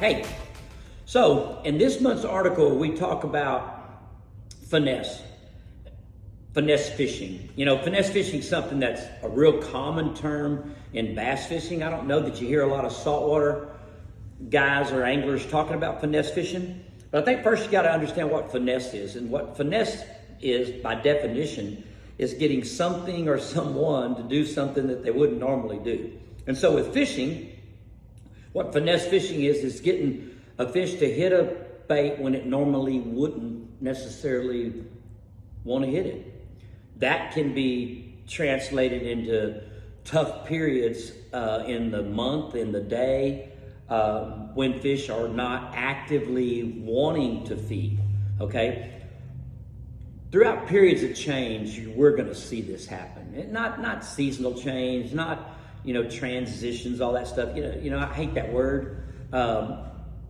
Hey, so in this month's article, we talk about finesse fishing. You know, finesse fishing is something that's a real common term in bass fishing. I don't know that you hear a lot of saltwater guys or anglers talking about finesse fishing, but I think first you got to understand what finesse is. And what finesse is, by definition, is getting something or someone to do something that they wouldn't normally do. And so with fishing, what finesse fishing is getting a fish to hit a bait when it normally wouldn't necessarily want to hit it. That can be translated into tough periods in the month, in the day, when fish are not actively wanting to feed, okay? Throughout periods of change, we're going to see this happen. And not seasonal change, not, transitions, all that stuff. I hate that word.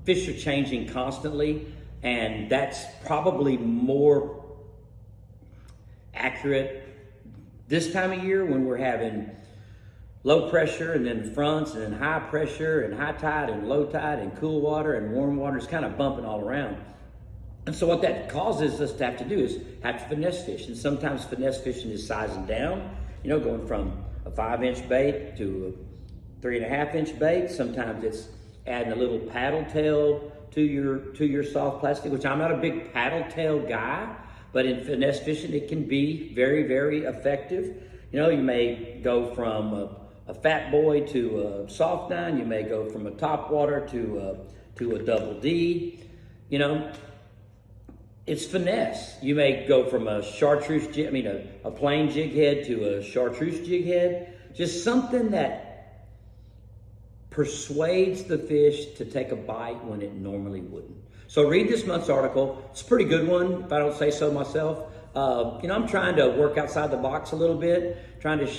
Fish are changing constantly, and that's probably more accurate this time of year when we're having low pressure and then fronts and then high pressure and high tide and low tide and cool water and warm water is kind of bumping all around. And so what that causes us to have to do is have to finesse fish. And sometimes finesse fishing is sizing down, going from a 5-inch bait to a 3.5-inch bait. Sometimes it's adding a little paddle tail to your soft plastic, which I'm not a big paddle tail guy, but in finesse fishing, it can be very, very effective. You may go from a fat boy to a soft 9. You may go from a top water to a double D. It's finesse. You may go from a chartreuse a plain jig head to a chartreuse jig head. Just something that persuades the fish to take a bite when it normally wouldn't. So read this month's article. It's a pretty good one, if I don't say so myself. I'm trying to work outside the box a little bit, trying to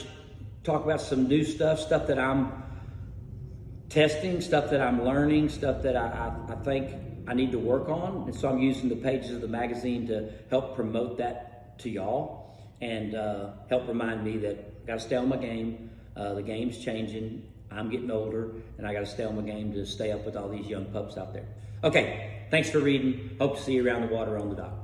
talk about some new stuff that I'm testing, stuff that I'm learning, stuff that I think I need to work on. And so I'm using the pages of the magazine to help promote that to y'all and help remind me that I got to stay on my game. The game's changing. I'm getting older, and I got to stay on my game to stay up with all these young pups out there. Okay, thanks for reading. Hope to see you around the water on the dock.